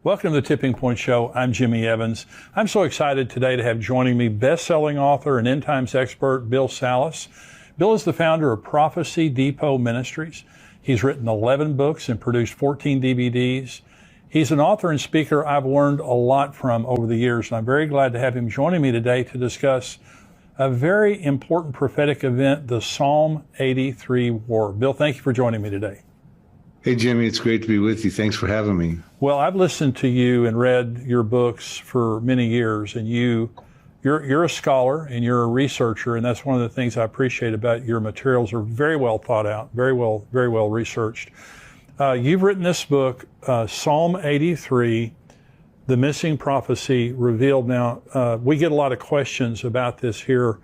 Welcome to the Tipping Point Show. I'm Jimmy Evans. I'm so excited today to have joining me best-selling author and end times expert Bill Salus. Bill is the founder of Prophecy Depot Ministries. He's written 11 books and produced 14 DVDs. He's an author and speaker I've learned a lot from over the years, and I'm very glad to have him joining me today to discuss a very important prophetic event, the Psalm 83 war. Bill, thank you for joining me today. Hey, Jimmy, it's great to be with you. Thanks for having me. Well, I've listened to you and read your books for many years, and you're a scholar and you're a researcher, and that's one of the things I appreciate about your materials. Are very well thought out, very well researched. You've written this book, Psalm 83, The Missing Prophecy Revealed. Now, we get a lot of questions about this here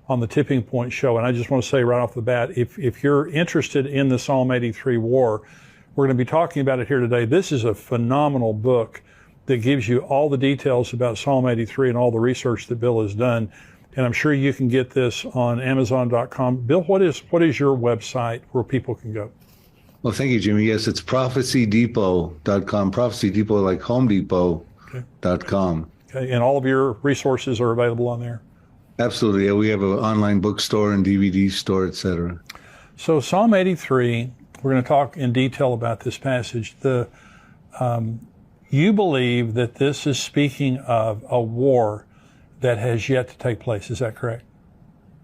on the Tipping Point Show, and I just want to say right off the bat, if you're interested in the Psalm 83 war, we're going to be talking about it here today. This is a phenomenal book that gives you all the details about Psalm 83 and all the research that Bill has done. And I'm sure you can get this on Amazon.com. Bill, what is your website where people can go? Well, thank you, Jimmy. Yes, it's prophecydepot.com. Prophecy Depot, like Home Depot.com. Okay, and all of your resources are available on there? Absolutely. Yeah, we have an online bookstore and DVD store, etc. So Psalm 83, we're going to talk in detail about this passage. You believe that this is speaking of a war that has yet to take place. Is that correct?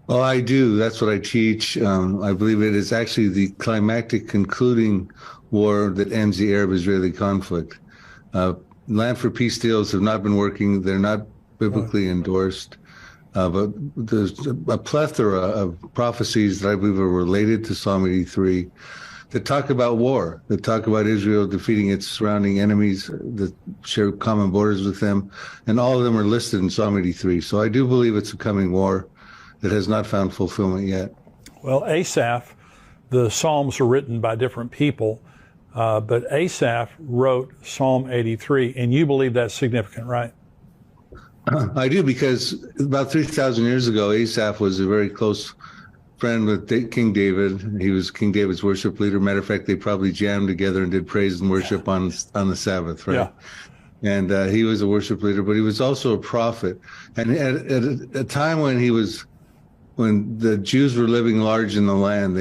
Well, I do. That's what I teach. I believe it is actually the climactic concluding war that ends the Arab-Israeli conflict. Land for Peace deals have not been working. They're not biblically endorsed. But there's a plethora of prophecies that I believe are related to Psalm 83 that talk about war, that talk about Israel defeating its surrounding enemies that share common borders with them. And all of them are listed in Psalm 83. So I do believe it's a coming war that has not found fulfillment yet. Well, Asaph, the Psalms are written by different people, but Asaph wrote Psalm 83, and you believe that's significant, right? I do, because about 3,000 years ago, Asaph was a very close friend with King David. He was King David's worship leader. Matter of fact, they probably jammed together and did praise and worship on the Sabbath, right? Yeah. And he was a worship leader, but he was also a prophet. And at a time when the Jews were living large in the land,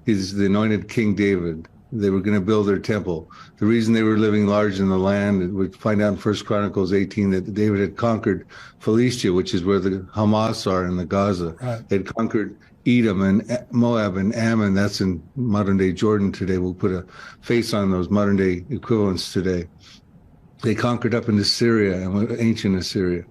he's the anointed King David. They were going to build their temple. The reason they were living large in the land, we find out in 1 Chronicles 18 that David had conquered Philistia, which is where the Hamas are in the Gaza. Right. They'd conquered Edom and Moab and Ammon. That's in modern-day Jordan today. We'll put a face on those modern-day equivalents today. They conquered up into Syria, and ancient Assyria.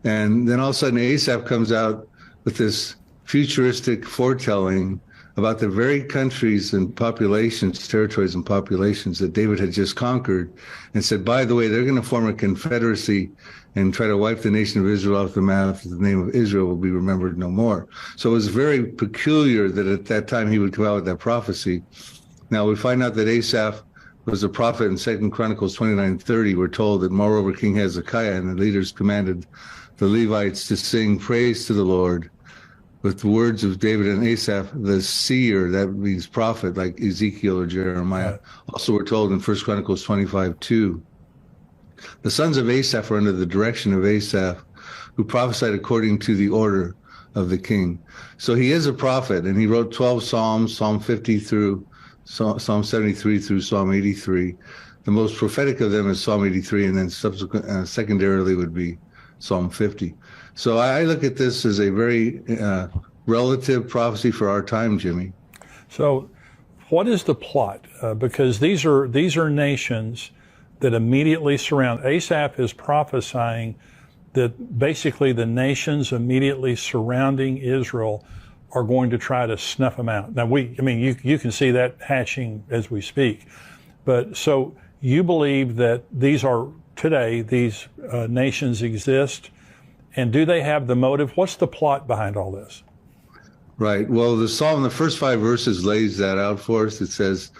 And then all of a sudden, Asaph comes out with this futuristic foretelling about the very countries and populations, territories and populations that David had just conquered, and said, by the way, they're going to form a confederacy and try to wipe the nation of Israel off the map. The name of Israel will be remembered no more. So it was very peculiar that at that time he would come out with that prophecy. Now we find out that Asaph was a prophet in 2 Chronicles 29:30. We're told that moreover King Hezekiah and the leaders commanded the Levites to sing praise to the Lord with the words of David and Asaph, the seer, that means prophet, like Ezekiel or Jeremiah. Right. Also, we're told in 1 Chronicles 25:2, the sons of Asaph are under the direction of Asaph, who prophesied according to the order of the king. So he is a prophet, and he wrote 12 Psalms, Psalm 50 through Psalm 73 through Psalm 83. The most prophetic of them is Psalm 83, and then secondarily would be Psalm 50. So I look at this as a very relative prophecy for our time, Jimmy. So what is the plot? Because these are nations that immediately surround. Asaph is prophesying that basically the nations immediately surrounding Israel are going to try to snuff them out. Now, you can see that hatching as we speak. But so you believe that these nations exist, and do they have the motive? What's the plot behind all this? Right. Well, the Psalm, the first 5 verses lays that out for us. It says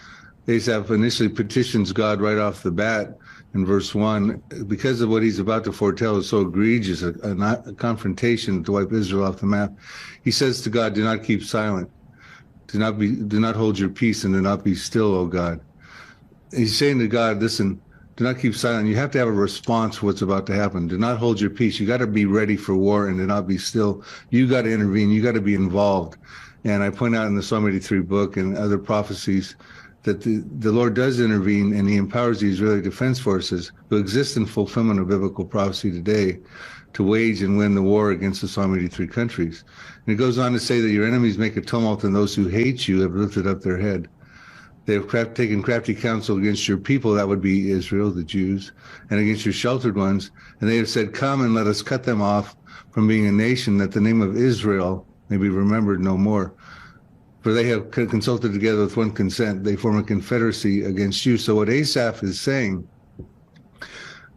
Asaph initially petitions God right off the bat in verse 1 because of what he's about to foretell is so egregious, a confrontation to wipe Israel off the map. He says to God, do not keep silent. Do not hold your peace and do not be still, O God. He's saying to God, listen, Do not keep silent. You have to have a response to what's about to happen. Do not hold your peace. You got to be ready for war and do not be still. You got to intervene. You got to be involved. And I point out in the Psalm 83 book and other prophecies that the Lord does intervene, and he empowers the Israeli Defense Forces, who exist in fulfillment of biblical prophecy today, to wage and win the war against the Psalm 83 countries. And it goes on to say that your enemies make a tumult, and those who hate you have lifted up their head. They have taken crafty counsel against your people, that would be Israel, the Jews, and against your sheltered ones. And they have said, come and let us cut them off from being a nation, that the name of Israel may be remembered no more. For they have consulted together with one consent. They form a confederacy against you. So what Asaph is saying,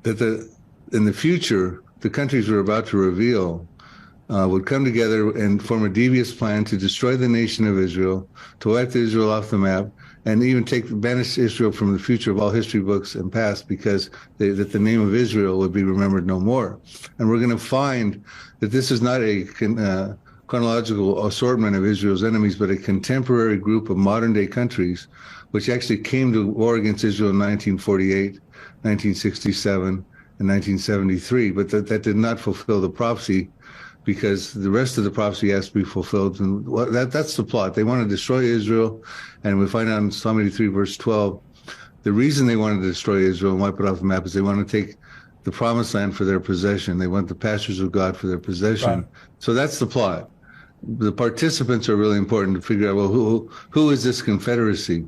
that in the future, the countries we're about to reveal would come together and form a devious plan to destroy the nation of Israel, to wipe Israel off the map, and even banish Israel from the future of all history books and past, because that the name of Israel would be remembered no more. And we're going to find that this is not a chronological assortment of Israel's enemies, but a contemporary group of modern-day countries, which actually came to war against Israel in 1948, 1967, and 1973. But that did not fulfill the prophecy, because the rest of the prophecy has to be fulfilled. And that's the plot. They want to destroy Israel, and we find out in Psalm 83, verse 12, the reason they want to destroy Israel and wipe it off the map is they want to take the promised land for their possession. They want the pastures of God for their possession. Right. So that's the plot. The participants are really important to figure out, well, who is this confederacy?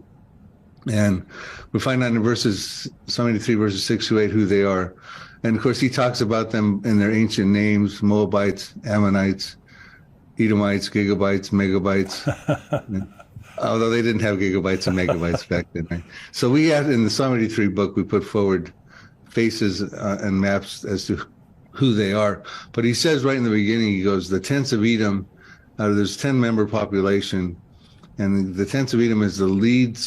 And we find out in Psalm 83, verses 6 to 8, who they are. And of course, he talks about them in their ancient names: Moabites, Ammonites, Edomites, gigabytes, megabytes. Although they didn't have gigabytes and megabytes back then. Right? So we had, in the Psalm 83 book, we put forward faces and maps as to who they are. But he says right in the beginning, he goes, the tents of Edom, there's 10-member population, and the tents of Edom is the lead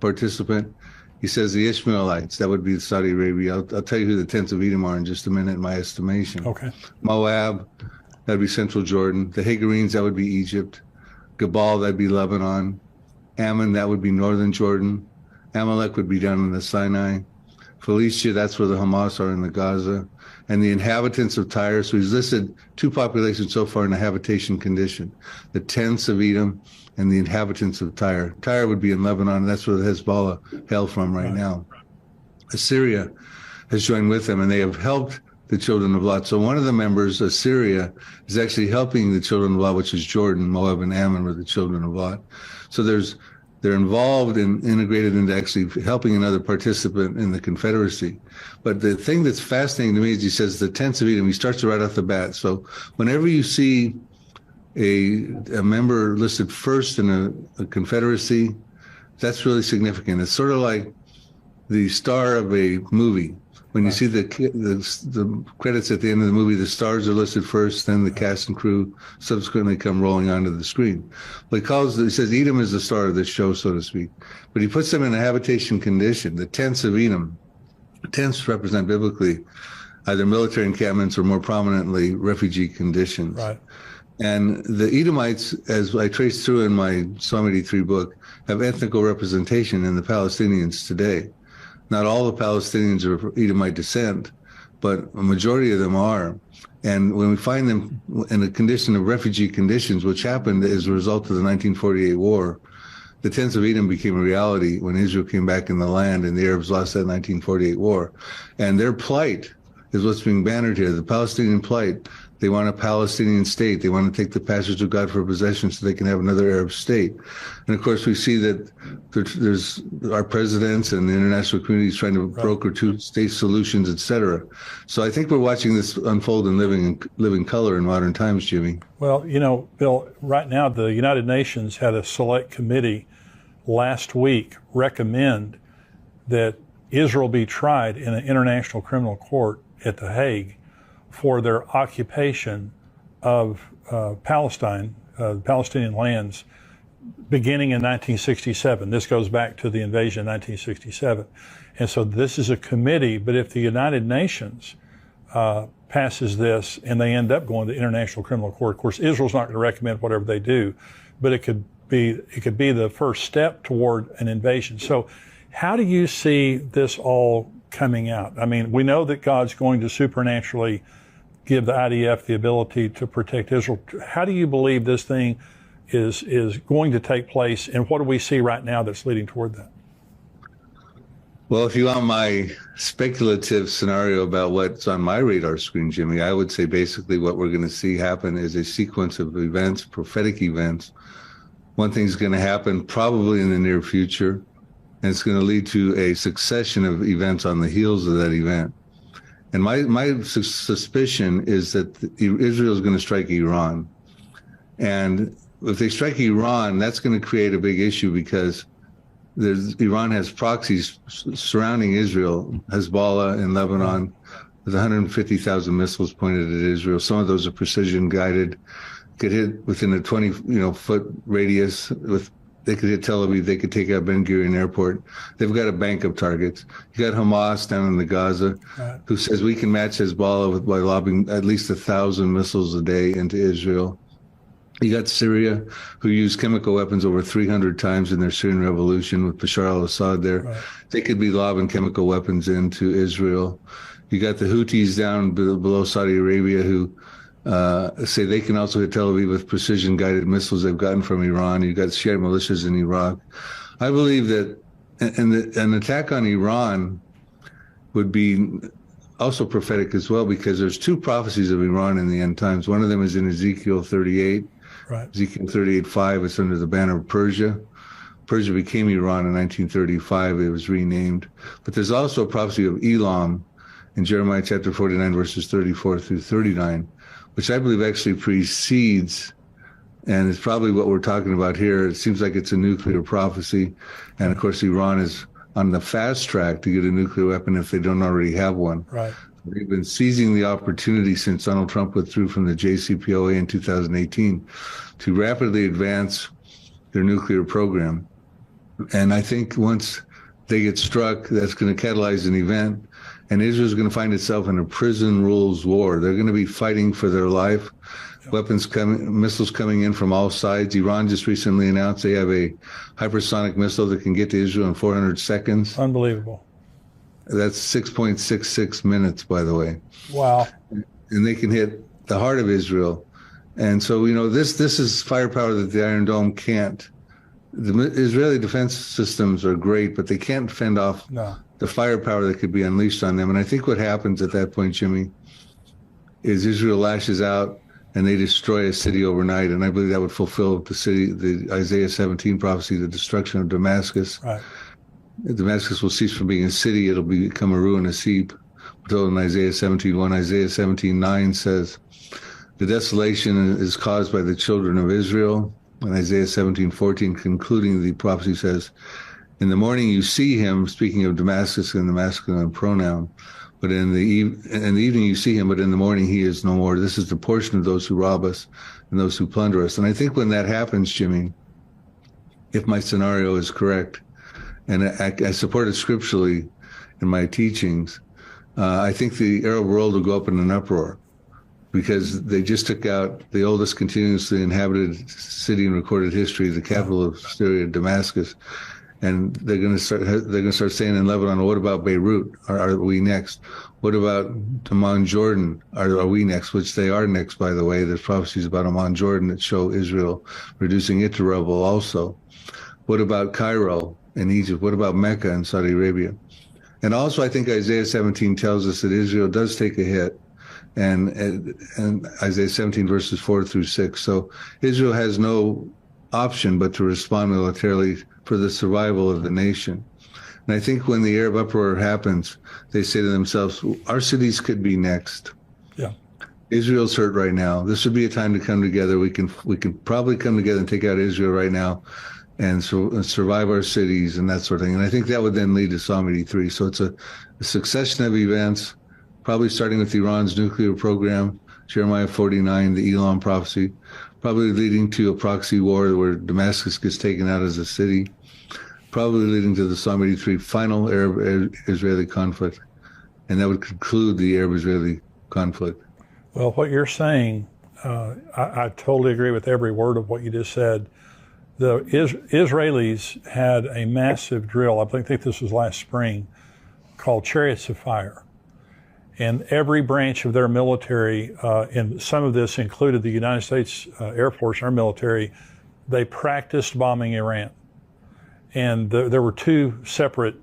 participant. He says the Ishmaelites, that would be Saudi Arabia. I'll tell you who the tents of Edom are in just a minute, in my estimation. Okay. Moab, that'd be central Jordan. The Hagarenes, that would be Egypt. Gebal, that'd be Lebanon. Ammon, that would be northern Jordan. Amalek would be down in the Sinai. Philistia, that's where the Hamas are in the Gaza. And the inhabitants of Tyre, so he's listed two populations so far in a habitation condition: the tents of Edom and the inhabitants of Tyre. Tyre would be in Lebanon, and that's where the Hezbollah hail from right now. Assyria has joined with them, and they have helped the children of Lot. So one of the members, Assyria, is actually helping the children of Lot, which is Jordan. Moab and Ammon were the children of Lot. So they're involved and integrated into actually helping another participant in the Confederacy. But the thing that's fascinating to me is he says the tents of Edom. He starts right off the bat. So whenever you see a member listed first in a Confederacy, that's really significant. It's sort of like the star of a movie. When you see the credits at the end of the movie, the stars are listed first, then the cast and crew subsequently come rolling onto the screen. Well, he says Edom is the star of the show, so to speak. But he puts them in a habitation condition. The tents of Edom, tents represent biblically either military encampments or more prominently refugee conditions. Right. And the Edomites, as I trace through in my Psalm 83 book, have ethnical representation in the Palestinians today. Not all the Palestinians are of Edomite descent, but a majority of them are. And when we find them in a condition of refugee conditions, which happened as a result of the 1948 war, the tents of Edom became a reality when Israel came back in the land and the Arabs lost that 1948 war. And their plight is what's being bannered here, the Palestinian plight. They want a Palestinian state. They want to take the pastures of God for possession so they can have another Arab state. And of course, we see that there's our presidents and the international community is trying to broker two-state solutions, et cetera. So I think we're watching this unfold in living color in modern times, Jimmy. Well, you know, Bill, right now the United Nations had a select committee last week recommend that Israel be tried in an international criminal court at The Hague for their occupation of Palestine, Palestinian lands, beginning in 1967. This goes back to the invasion in 1967. And so this is a committee, but if the United Nations passes this and they end up going to the International Criminal Court, of course, Israel's not going to recommend whatever they do, but it could be the first step toward an invasion. So How do you see this all coming out? I mean, we know that God's going to supernaturally give the IDF the ability to protect Israel. How do you believe this thing is going to take place, and what do we see right now that's leading toward that? Well, if you want my speculative scenario about what's on my radar screen, Jimmy, I would say basically what we're going to see happen is a sequence of events, prophetic events. One thing's going to happen probably in the near future, and it's going to lead to a succession of events on the heels of that event. And my suspicion is that Israel is going to strike Iran. And if they strike Iran, that's going to create a big issue because Iran has proxies surrounding Israel, Hezbollah in Lebanon, with 150,000 missiles pointed at Israel. Some of those are precision guided, could hit within a 20-foot radius. They could hit Tel Aviv, they could take out Ben Gurion Airport. They've got a bank of targets. You got Hamas down in the Gaza, right, who says we can match Hezbollah by lobbing at least 1,000 missiles a day into Israel. You got Syria, who used chemical weapons over 300 times in their Syrian revolution with Bashar al-Assad there. Right. They could be lobbing chemical weapons into Israel. You got the Houthis down below Saudi Arabia who say they can also hit Tel Aviv with precision-guided missiles they've gotten from Iran. You got Shiite militias in Iraq. I believe that an attack on Iran would be also prophetic as well, because there's two prophecies of Iran in the end times. One of them is in Ezekiel 38. Right. Ezekiel 38:5, it's under the banner of Persia. Persia became Iran in 1935. It was renamed. But there's also a prophecy of Elam in Jeremiah chapter 49, verses 34 through 39, which I believe actually precedes, and it's probably what we're talking about here. It seems like it's a nuclear prophecy. And of course, Iran is on the fast track to get a nuclear weapon if they don't already have one. Right. They've been seizing the opportunity since Donald Trump withdrew from the JCPOA in 2018 to rapidly advance their nuclear program. And I think once they get struck, that's going to catalyze an event, and Israel's going to find itself in a prison rules war. They're going to be fighting for their life. Weapons coming, missiles coming in from all sides. Iran just recently announced they have a hypersonic missile that can get to Israel in 400 seconds. Unbelievable. That's 6.66 minutes, by the way. Wow. And they can hit the heart of Israel. And so, this is firepower that the Iron Dome can't. The Israeli defense systems are great, but they can't fend off the firepower that could be unleashed on them. And I think what happens at that point, Jimmy, is Israel lashes out and they destroy a city overnight. And I believe that would fulfill the Isaiah 17 prophecy, the destruction of Damascus. Right. Damascus will cease from being a city. It'll become a ruinous heap. We're told in Isaiah 17:1, Isaiah 17:9 says, the desolation is caused by the children of Israel. And Isaiah 17:14, concluding the prophecy, says, in the morning you see him, speaking of Damascus in the masculine pronoun, but in the evening you see him, but in the morning he is no more. This is the portion of those who rob us and those who plunder us. And I think when that happens, Jimmy, if my scenario is correct, and I support it scripturally in my teachings, I think the Arab world will go up in an uproar, because they just took out the oldest continuously inhabited city in recorded history, the capital of Syria, Damascus, and they're going to start saying in Lebanon, well, what about Beirut? Are we next? What about Amman, Jordan? Are we next? Which they are next, by the way. There's prophecies about Amman, Jordan that show Israel reducing it to rubble also. What about Cairo in Egypt? What about Mecca in Saudi Arabia? And also, I think Isaiah 17 tells us that Israel does take a hit, and Isaiah 17 verses 4 through 6. So Israel has no option but to respond militarily for the survival of the nation. And I think when the Arab uproar happens, they say to themselves, our cities could be next. Yeah. Israel's hurt right now. This would be a time to come together. We can probably come together and take out Israel right now and survive our cities and that sort of thing. And I think that would then lead to Psalm 83. So it's a succession of events, probably starting with Iran's nuclear program, Jeremiah 49, the Elam prophecy, probably leading to a proxy war where Damascus gets taken out as a city, probably leading to the Psalm 83 final Arab-Israeli conflict. And that would conclude the Arab-Israeli conflict. Well, what you're saying, I totally agree with every word of what you just said. The Israelis had a massive drill, I think this was last spring, called Chariots of Fire. And every branch of their military, and some of this included the United States Air Force, our military, they practiced bombing Iran. And there were two separate,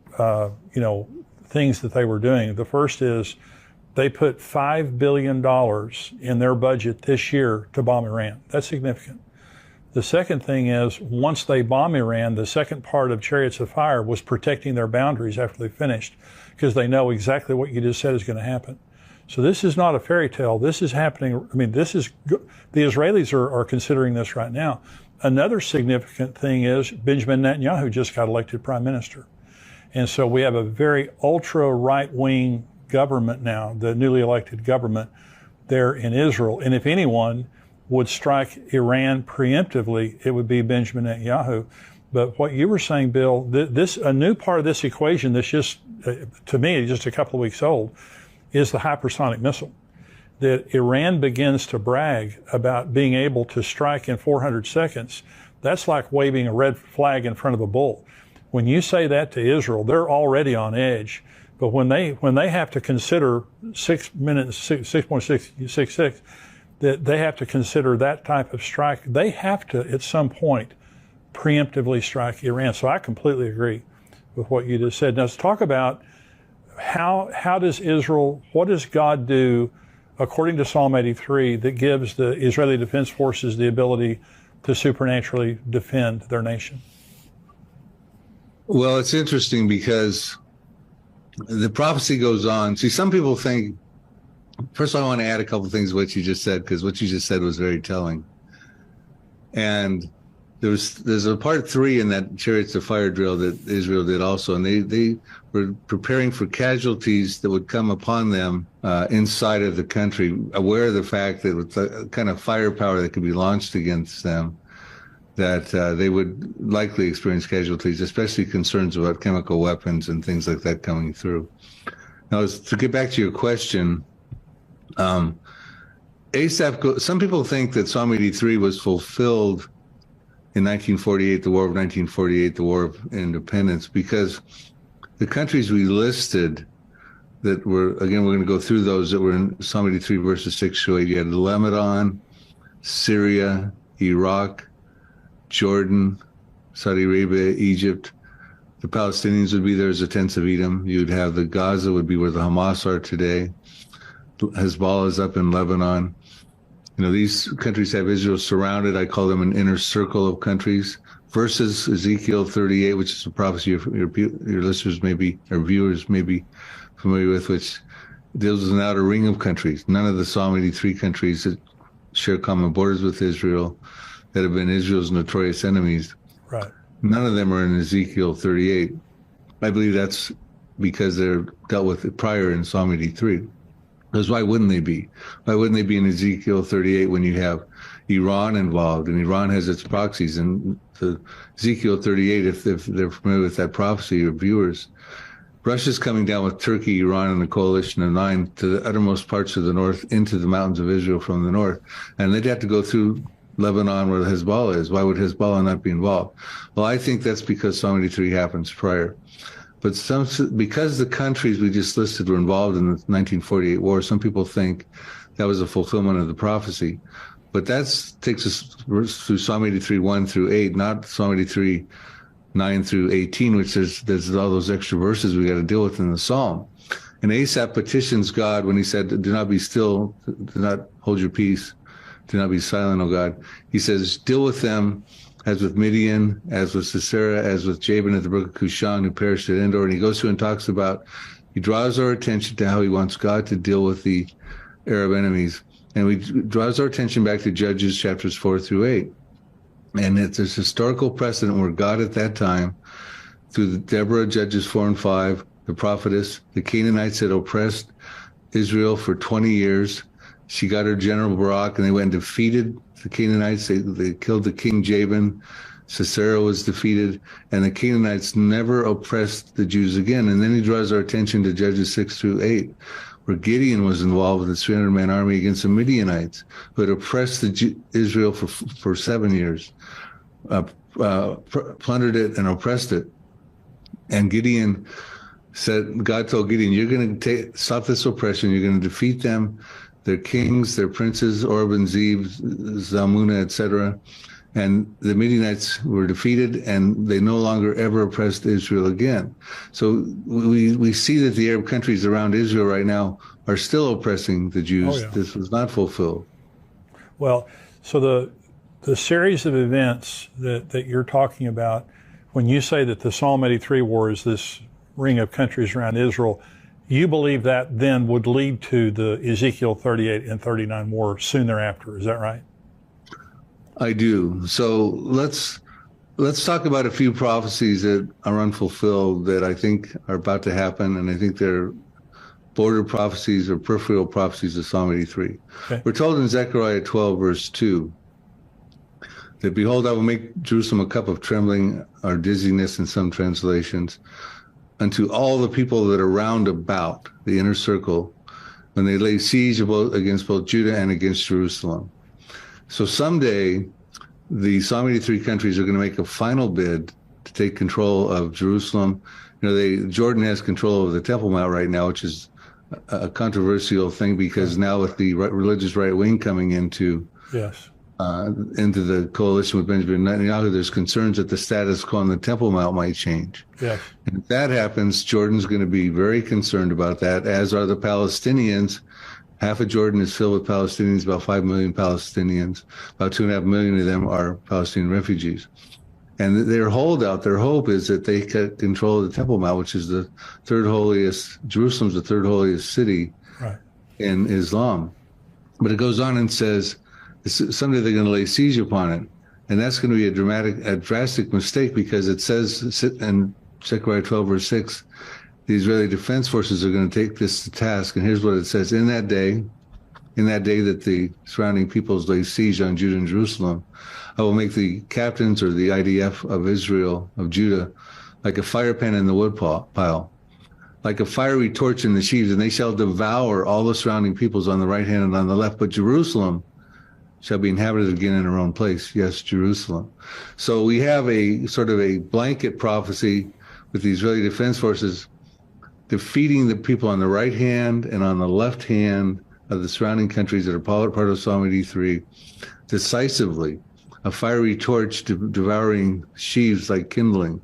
things that they were doing. The first is they put $5 billion in their budget this year to bomb Iran. That's significant. The second thing is, once they bomb Iran, the second part of Chariots of Fire was protecting their boundaries after they finished, because they know exactly what you just said is going to happen. So this is not a fairy tale. This is happening. I mean, the Israelis are considering this right now. Another significant thing is Benjamin Netanyahu just got elected prime minister. And so we have a very ultra right-wing government now, the newly elected government there in Israel. And if anyone would strike Iran preemptively, it would be Benjamin Netanyahu. But what you were saying, Bill, a new part of this equation that's just, to me, just a couple of weeks old, is the hypersonic missile. That Iran begins to brag about being able to strike in 400 seconds. That's like waving a red flag in front of a bull. When you say that to Israel, they're already on edge. But when they have to consider 6.666, that they have to consider that type of strike, they have to, at some point, preemptively strike Iran. So I completely agree with what you just said. Now let's talk about how does Israel, what does God do, according to Psalm 83, that gives the Israeli Defense Forces the ability to supernaturally defend their nation? Well, it's interesting because the prophecy goes on. See, some people think, first of all, I want to add a couple of things to what you just said, because what you just said was very telling. And there's a part 3 in that Chariots of Fire drill that Israel did also, and they were preparing for casualties that would come upon them inside of the country, aware of the fact that with the kind of firepower that could be launched against them, that they would likely experience casualties, especially concerns about chemical weapons and things like that coming through. Now, to get back to your question, ASAP, some people think that Psalm 83 was fulfilled in 1948, the War of 1948, the War of Independence, because the countries we listed that were, again, we're going to go through those that were in Psalm 83 verses 6 to 8. You had Lebanon, Syria, Iraq, Jordan, Saudi Arabia, Egypt. The Palestinians would be there as the tents of Edom. You'd have the Gaza would be where the Hamas are today. Hezbollah is up in Lebanon. You know, these countries have Israel surrounded. I call them an inner circle of countries. Versus Ezekiel 38, which is a prophecy your listeners may be, or viewers may be familiar with, which deals with an outer ring of countries. None of the Psalm 83 countries that share common borders with Israel, that have been Israel's notorious enemies. Right. None of them are in Ezekiel 38. I believe that's because they're dealt with prior in Psalm 83. Because why wouldn't they be? Why wouldn't they be in Ezekiel 38 when you have Iran involved, and Iran has its proxies? And the Ezekiel 38, if they're familiar with that prophecy, your viewers, Russia's coming down with Turkey, Iran, and a coalition of 9 to the uttermost parts of the north, into the mountains of Israel from the north. And they'd have to go through Lebanon where Hezbollah is. Why would Hezbollah not be involved? Well, I think that's because Psalm 83 happens prior. But because the countries we just listed were involved in the 1948 war, some people think that was a fulfillment of the prophecy. But that takes us through Psalm 83, 1 through 8, not Psalm 83, 9 through 18, which there's all those extra verses we got to deal with in the Psalm. And Asaph petitions God when he said, do not be still, do not hold your peace, do not be silent, O God. He says, deal with them as with Midian, as with Sisera, as with Jabin at the brook of Cushan, who perished at Endor. And he goes through and talks about, he draws our attention to how he wants God to deal with the Arab enemies. And he draws our attention back to Judges chapters 4 through 8. And it's this historical precedent where God at that time, through the Deborah, Judges 4 and 5, the prophetess, the Canaanites had oppressed Israel for 20 years. She got her general Barak, and they went and defeated the Canaanites. They killed the king Jabin. Sisera was defeated, and the Canaanites never oppressed the Jews again. And then he draws our attention to Judges 6 through 8, where Gideon was involved with a 300-man army against the Midianites, who had oppressed Israel for 7 years. plundered it and oppressed it. And Gideon said, God told Gideon, you're going to stop this oppression. You're going to defeat them, their kings, their princes, Orb and Zeb, Zalmunna, etc. And the Midianites were defeated, and they no longer ever oppressed Israel again. So we see that the Arab countries around Israel right now are still oppressing the Jews. Oh, yeah. This was not fulfilled. Well, so the series of events that you're talking about, when you say that the Psalm 83 war is this ring of countries around Israel, you believe that then would lead to the Ezekiel 38 and 39 war soon thereafter. Is that right? I do. So let's talk about a few prophecies that are unfulfilled that I think are about to happen, and I think they're border prophecies or peripheral prophecies of Psalm 83. Okay. We're told in Zechariah 12, verse 2, that, behold, I will make Jerusalem a cup of trembling or dizziness in some translations, unto all the people that are round about the inner circle, when they lay siege against both Judah and against Jerusalem. So someday, the Psalm 83 countries are going to make a final bid to take control of Jerusalem. You know, Jordan has control of the Temple Mount right now, which is a controversial thing, because now with the religious right wing coming into the coalition with Benjamin Netanyahu, there's concerns that the status quo on the Temple Mount might change. Yes. And if that happens, Jordan's going to be very concerned about that, as are the Palestinians. Half of Jordan is filled with Palestinians, about 5 million Palestinians. About 2.5 million of them are Palestinian refugees. And their hope is that they get control of the Temple Mount, which is the third holiest, Jerusalem's the third holiest city in Islam. But it goes on and says, someday they're going to lay siege upon it. And that's going to be a drastic mistake, because it says in Zechariah 12, verse 6, the Israeli Defense Forces are going to take this to task. And here's what it says. In that day that the surrounding peoples lay siege on Judah and Jerusalem, I will make the captains, or the IDF of Israel, of Judah, like a fire pan in the wood pile, like a fiery torch in the sheaves, and they shall devour all the surrounding peoples on the right hand and on the left. But Jerusalem shall be inhabited again in her own place. Yes, Jerusalem. So we have a sort of a blanket prophecy with the Israeli Defense Forces defeating the people on the right hand and on the left hand of the surrounding countries that are part of Psalm 83 decisively, a fiery torch devouring sheaves like kindling.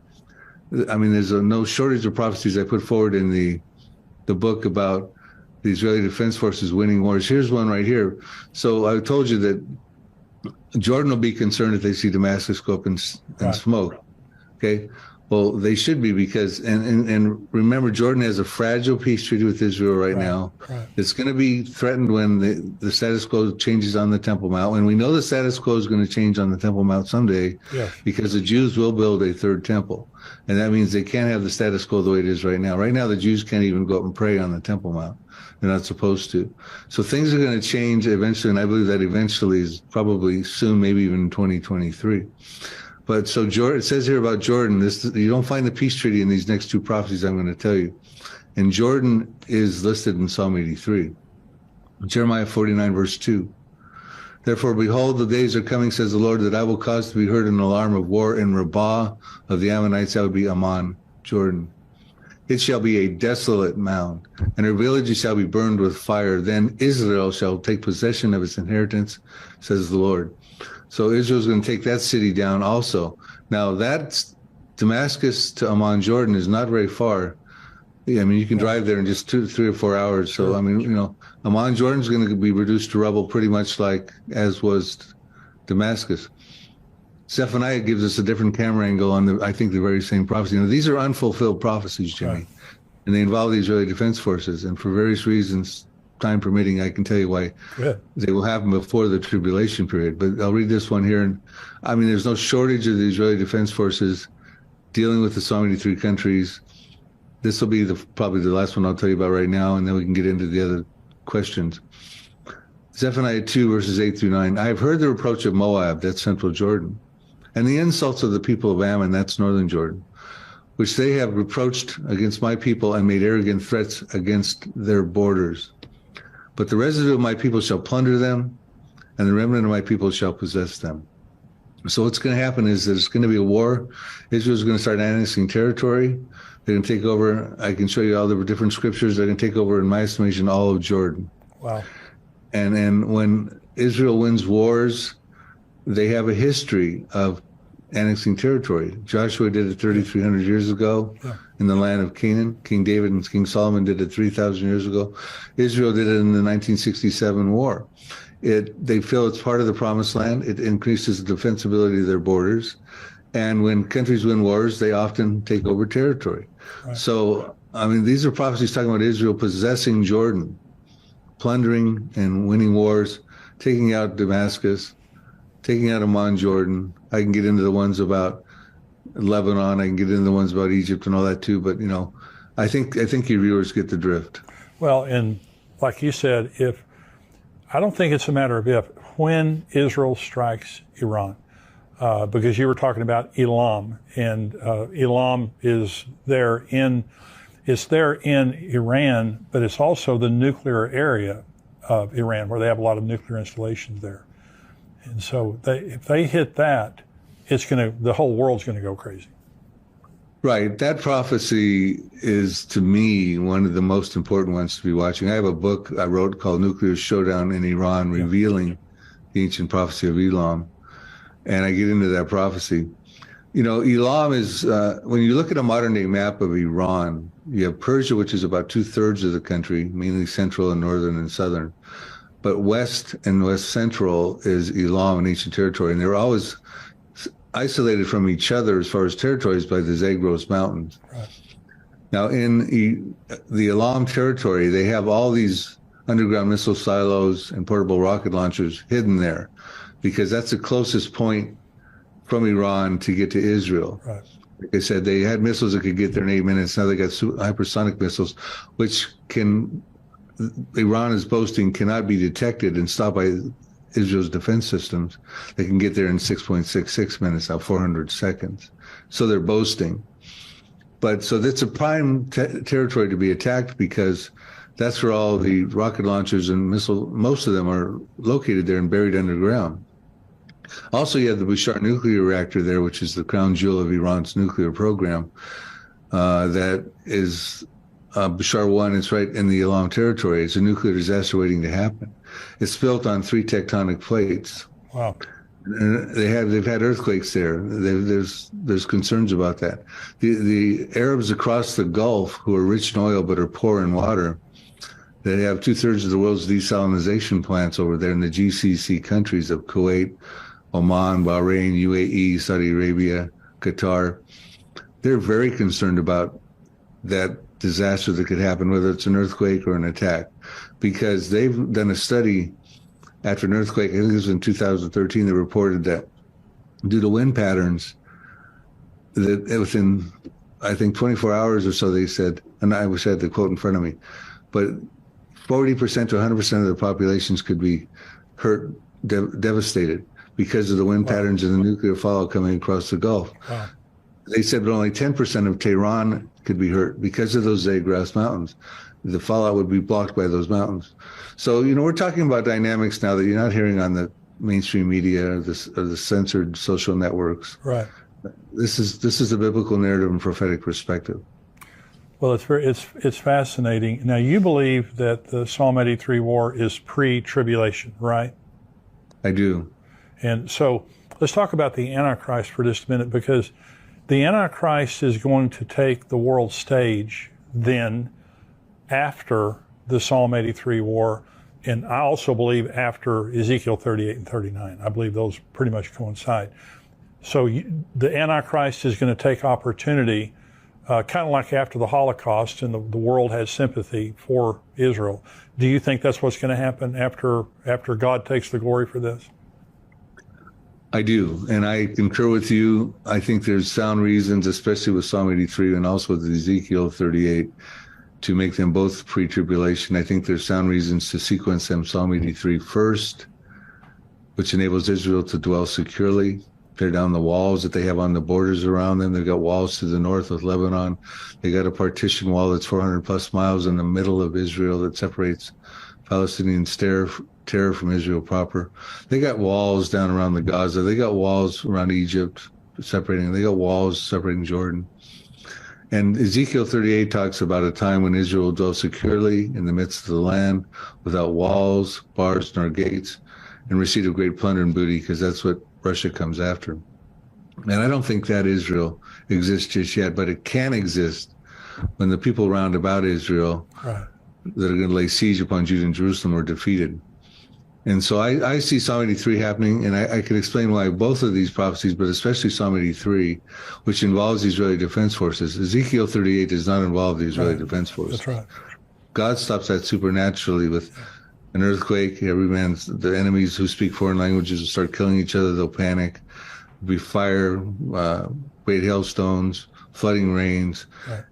I mean, there's no shortage of prophecies I put forward in the book about the Israeli Defense Forces winning wars. Here's one right here. So I told you that Jordan will be concerned if they see Damascus go up in smoke. Okay. Well, they should be, because, and remember, Jordan has a fragile peace treaty with Israel right now. Right. It's going to be threatened when the status quo changes on the Temple Mount. And we know the status quo is going to change on the Temple Mount someday, because the Jews will build a third temple. And that means they can't have the status quo the way it is right now. Right now, the Jews can't even go up and pray on the Temple Mount. They're not supposed to. So things are going to change eventually, and I believe that eventually is probably soon, maybe even in 2023. But so Jordan, it says here about Jordan, you don't find the peace treaty in these next two prophecies I'm going to tell you. And Jordan is listed in Psalm 83. Jeremiah 49, verse 2. Therefore, behold, the days are coming, says the Lord, that I will cause to be heard an alarm of war in Rabbah of the Ammonites. That would be Ammon, Jordan. It shall be a desolate mound, and her villages shall be burned with fire. Then Israel shall take possession of its inheritance, says the Lord. So Israel's going to take that city down also. Now, that's Damascus to Ammon, Jordan is not very far. I mean, you can drive there in just 3 or 4 hours. So, I mean, Ammon, Jordan's going to be reduced to rubble pretty much like as was Damascus. Zephaniah gives us a different camera angle on I think the very same prophecy. These are unfulfilled prophecies, Jimmy, and they involve the Israeli Defense Forces. And for various reasons, time permitting, I can tell you why they will happen before the tribulation period. But I'll read this one here. And I mean, there's no shortage of the Israeli Defense Forces dealing with the Psalm 83 countries. This will be probably the last one I'll tell you about right now, and then we can get into the other questions. Zephaniah 2, verses 8 through 9. I have heard the reproach of Moab, that's central Jordan, and the insults of the people of Ammon, that's northern Jordan, which they have reproached against my people and made arrogant threats against their borders. But the residue of my people shall plunder them, and the remnant of my people shall possess them. So what's going to happen is there's going to be a war. Israel's going to start annexing territory. They're going to take over. I can show you all the different scriptures. They're going to take over, in my estimation, all of Jordan. Wow. And when Israel wins wars, they have a history of annexing territory. Joshua did it 3,300 years ago in the land of Canaan. King David and King Solomon did it 3,000 years ago. Israel did it in the 1967 war. They feel it's part of the promised land. It increases the defensibility of their borders. And when countries win wars, they often take over territory. Right. So, I mean, these are prophecies talking about Israel possessing Jordan, plundering and winning wars, taking out Damascus, taking out Amman, Jordan. I can get into the ones about Lebanon. I can get into the ones about Egypt and all that too. But, I think your viewers get the drift. Well, and like you said, I don't think it's a matter of if, when Israel strikes Iran, because you were talking about Elam, and Elam is it's there in Iran, but it's also the nuclear area of Iran, where they have a lot of nuclear installations there. And so if they hit that, the whole world's going to go crazy. Right. That prophecy is, to me, one of the most important ones to be watching. I have a book I wrote called Nuclear Showdown in Iran, revealing the ancient prophecy of Elam. And I get into that prophecy. Elam is, when you look at a modern day map of Iran, you have Persia, which is about 2/3 of the country, mainly central and northern and southern. But west and west central is Elam, an ancient territory. And they're always isolated from each other as far as territories by the Zagros Mountains. Right. Now, in the Elam territory, they have all these underground missile silos and portable rocket launchers hidden there, because that's the closest point from Iran to get to Israel. Right. Like I said, they had missiles that could get there in 8 minutes. Now they got hypersonic missiles, which Iran is boasting cannot be detected and stopped by Israel's defense systems. They can get there in 6.66 minutes, now 400 seconds. So they're boasting. But so that's a prime territory to be attacked, because that's where all the rocket launchers and most of them are located there and buried underground. Also, you have the Bushehr nuclear reactor there, which is the crown jewel of Iran's nuclear program. That is Bushehr 1. It's right in the Elam territory. It's a nuclear disaster waiting to happen. It's built on 3 tectonic plates. Wow. And they've had earthquakes there. There's concerns about that. The Arabs across the Gulf, who are rich in oil but are poor in water, they have 2/3 of the world's desalination plants over there in the GCC countries of Kuwait, Oman, Bahrain, UAE, Saudi Arabia, Qatar. They're very concerned about that disaster that could happen, whether it's an earthquake or an attack, because they've done a study after an earthquake. I think it was in 2013. They reported that due to wind patterns, that within, I think, 24 hours or so, they said, and I wish I had the quote in front of me, but 40% to 100% of the populations could be hurt, devastated, because of the wind patterns and the nuclear fallout coming across the Gulf. Wow. They said that only 10% of Tehran could be hurt because of those Zagros Mountains. The fallout would be blocked by those mountains. So, we're talking about dynamics now that you're not hearing on the mainstream media or the censored social networks. Right. This is a biblical narrative and prophetic perspective. Well, it's fascinating. Now, you believe that the Psalm 83 war is pre-tribulation, right? I do. And so let's talk about the Antichrist for just a minute, because the Antichrist is going to take the world stage then after the Psalm 83 war, and I also believe after Ezekiel 38 and 39. I believe those pretty much coincide. So the Antichrist is going to take opportunity, kind of like after the Holocaust, and the world has sympathy for Israel. Do you think that's what's going to happen after God takes the glory for this? I do, and I concur with you. I think there's sound reasons, especially with Psalm 83 and also with Ezekiel 38, to make them both pre-tribulation. I think there's sound reasons to sequence them Psalm 83 first, which enables Israel to dwell securely, tear down the walls that they have on the borders around them. They've got walls to the north with Lebanon. They got a partition wall that's 400 plus miles in the middle of Israel that separates Palestinian terror from Israel proper. They got walls down around the Gaza. They got walls around Egypt separating. They got walls separating Jordan. And Ezekiel 38 talks about a time when Israel dwelt securely in the midst of the land without walls, bars, nor gates, and received a great plunder and booty, because that's what Russia comes after. And I don't think that Israel exists just yet, but it can exist when the people round about Israel that are going to lay siege upon Judah and Jerusalem are defeated. And so I see Psalm 83 happening, and I can explain why both of these prophecies, but especially Psalm 83, which involves the Israeli Defense Forces. Ezekiel 38 does not involve the Israeli Defense Forces. That's right. God stops that supernaturally with an earthquake. The enemies who speak foreign languages will start killing each other. They'll panic. There'll be fire, great hailstones, flooding rains. Right.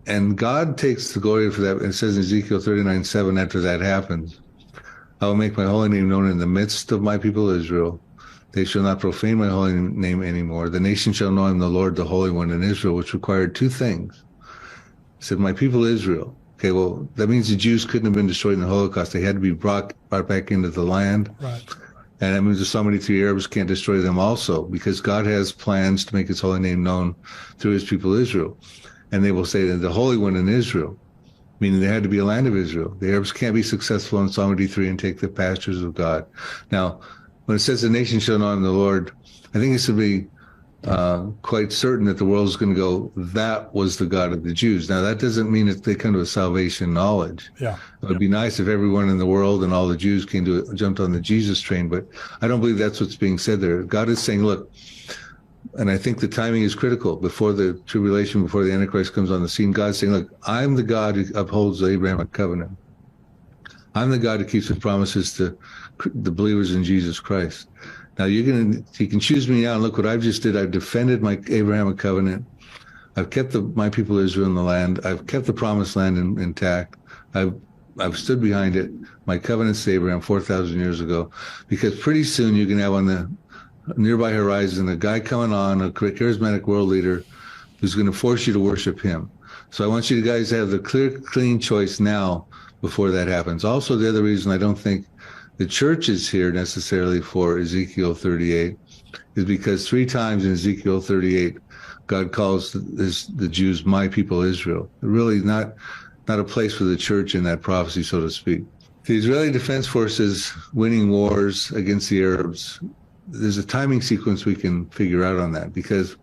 And God takes the glory for that. And it says in Ezekiel 39:7, after that happens, I will make my holy name known in the midst of my people Israel. They shall not profane my holy name anymore. The nation shall know I am the Lord, the Holy One in Israel, which required two things. He said, my people Israel. Okay, well, that means the Jews couldn't have been destroyed in the Holocaust. They had to be brought back into the land. Right. And that means the Psalm 83 Arabs can't destroy them also, because God has plans to make his holy name known through his people Israel. And they will say that the Holy One in Israel, meaning there had to be a land of Israel. The Arabs can't be successful in Psalm 83 and take the pastures of God. Now, when it says the nation shall know I am the Lord, I think it's to be quite certain that the world is going to go, that was the God of the Jews. Now, that doesn't mean that they come to a salvation knowledge. Yeah. It would be nice if everyone in the world and all the Jews jumped on the Jesus train, but I don't believe that's what's being said there. God is saying, look, and I think the timing is critical. Before the tribulation, before the Antichrist comes on the scene, God's saying, look, I'm the God who upholds the Abrahamic covenant. I'm the God who keeps his promises to the believers in Jesus Christ. Now you can choose me now, and look what I've just did. I've defended my Abrahamic covenant. I've kept my people Israel in the land. I've kept the promised land intact. I've stood behind it. My covenant to Abraham 4,000 years ago, because pretty soon you can have on the nearby horizon a guy coming on, a charismatic world leader who's going to force you to worship him. So I want you guys to have the clear, clean choice now before that happens. Also, the other reason I don't think the church is here necessarily for Ezekiel 38 is because 3 times in Ezekiel 38, God calls the Jews my people Israel. Really not a place for the church in that prophecy, so to speak. The Israeli Defense Forces winning wars against the Arabs, there's a timing sequence we can figure out on that, because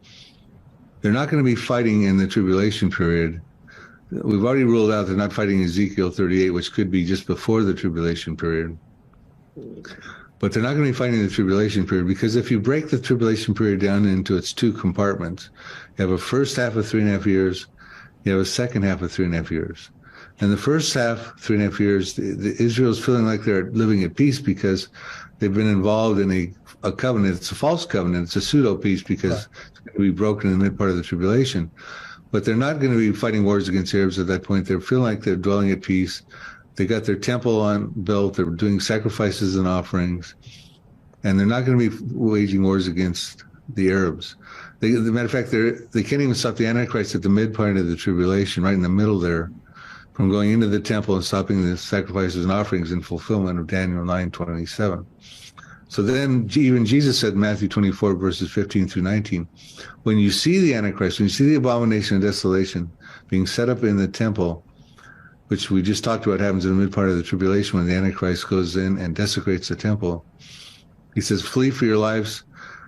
they're not going to be fighting in the tribulation period. We've already ruled out they're not fighting Ezekiel 38, which could be just before the tribulation period. But they're not going to be fighting the tribulation period, because if you break the tribulation period down into its 2 compartments, you have a first half of 3.5 years, you have a second half of 3.5 years. And the first half, 3.5 years, Israel's feeling like they're living at peace because they've been involved in a covenant. It's a false covenant. It's a pseudo peace, because it's going to be broken in the mid part of the tribulation. But they're not going to be fighting wars against Arabs at that point. They're feeling like they're dwelling at peace. They got their temple built. They're doing sacrifices and offerings, and they're not going to be waging wars against the Arabs. As a matter of fact, they can't even stop the Antichrist at the mid part of the tribulation, right in the middle there, from going into the temple and stopping the sacrifices and offerings in fulfillment of Daniel 9:27. So then even Jesus said in Matthew 24, verses 15 through 19, when you see the Antichrist, when you see the abomination of desolation being set up in the temple, which we just talked about happens in the mid part of the tribulation when the Antichrist goes in and desecrates the temple, he says, flee for your lives,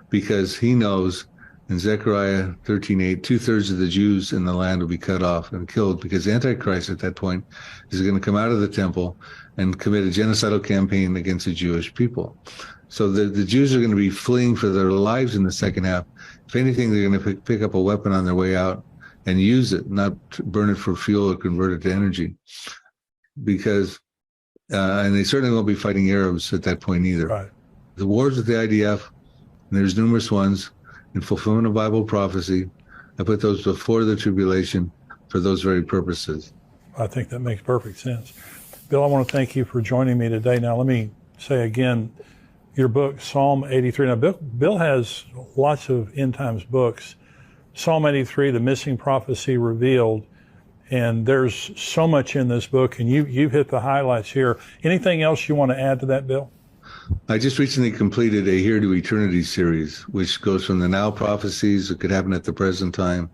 because he knows in Zechariah 13:8, 2/3 of the Jews in the land will be cut off and killed, because the Antichrist at that point is going to come out of the temple and commit a genocidal campaign against the Jewish people. So the Jews are going to be fleeing for their lives in the second half. If anything, they're going to pick up a weapon on their way out and use it, not burn it for fuel or convert it to energy. Because, and they certainly won't be fighting Arabs at that point either. Right. The wars with the IDF, and there's numerous ones, in fulfillment of Bible prophecy, I put those before the tribulation for those very purposes. I think that makes perfect sense. Bill, I want to thank you for joining me today. Now, let me say again, your book, Psalm 83. Now, Bill has lots of end times books. Psalm 83, The Missing Prophecy Revealed, And there's so much in this book, and you've hit the highlights here. Anything else you want to add to that, Bill? I just recently completed a Here to Eternity series, which goes from the now prophecies that could happen at the present time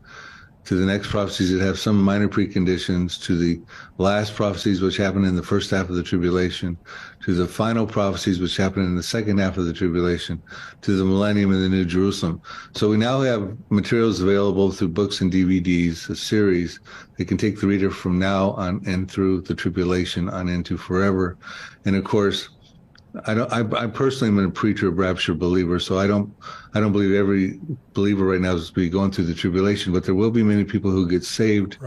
to the next prophecies that have some minor preconditions, to the last prophecies which happen in the first half of the tribulation, to the final prophecies which happen in the second half of the tribulation, to the millennium and the New Jerusalem. So we now have materials available through books and DVDs, a series that can take the reader from now on and through the tribulation on into forever. And of course, I personally am a preacher of rapture believer, so I don't believe every believer right now is be going through the tribulation, but there will be many people who get saved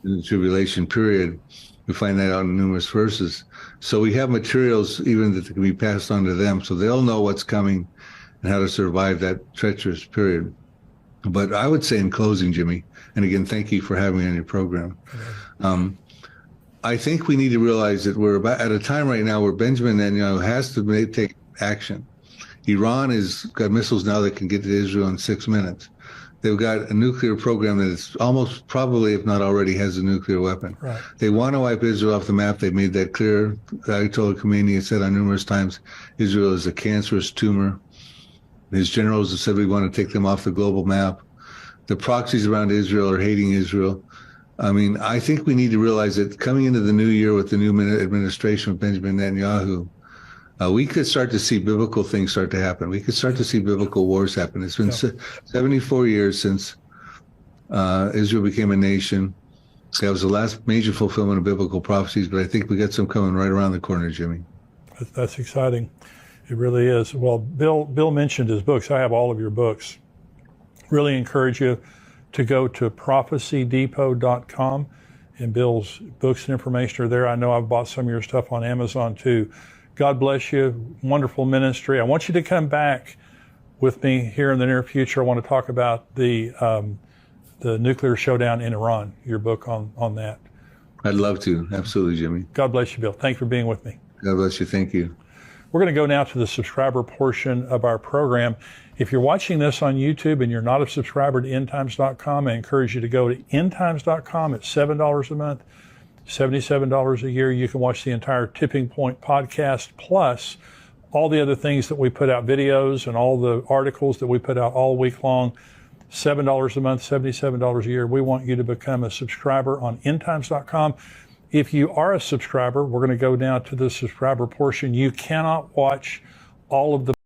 in the tribulation period. We find that out in numerous verses. So we have materials even that can be passed on to them, so they'll know what's coming and how to survive that treacherous period. But I would say in closing, Jimmy, and again, thank you for having me on your program. I think we need to realize that we're about at a time right now where Benjamin Netanyahu has to take action. Iran has got missiles now that can get to Israel in 6 minutes. They've got a nuclear program that is almost probably, if not already, has a nuclear weapon. Right. They want to wipe Israel off the map. They made that clear. Ayatollah Khomeini has said on numerous times, Israel is a cancerous tumor. His generals have said we want to take them off the global map. The proxies around Israel are hating Israel. I mean, I think we need to realize that coming into the new year with the new administration of Benjamin Netanyahu, we could start to see biblical things start to happen. We could start to see biblical wars happen. It's been 74 years since Israel became a nation. That was the last major fulfillment of biblical prophecies, but I think we got some coming right around the corner, Jimmy. That's exciting. It really is. Well, Bill mentioned his books. I have all of your books. Really encourage you to go to prophecydepot.com, and Bill's books and information are there. I know I've bought some of your stuff on Amazon too. God bless you. Wonderful ministry. I want you to come back with me here in the near future. I want to talk about the nuclear showdown in Iran, your book on that. I'd love to. Absolutely, Jimmy. God bless you, Bill. Thank you for being with me. God bless you. Thank you. We're going to go now to the subscriber portion of our program. If you're watching this on YouTube and you're not a subscriber to endtimes.com, I encourage you to go to endtimes.com. It's $7 a month, $77 a year. You can watch the entire Tipping Point podcast, plus all the other things that we put out, videos and all the articles that we put out all week long. $7 a month, $77 a year. We want you to become a subscriber on endtimes.com. If you are a subscriber, we're going to go down to the subscriber portion. You cannot watch all of the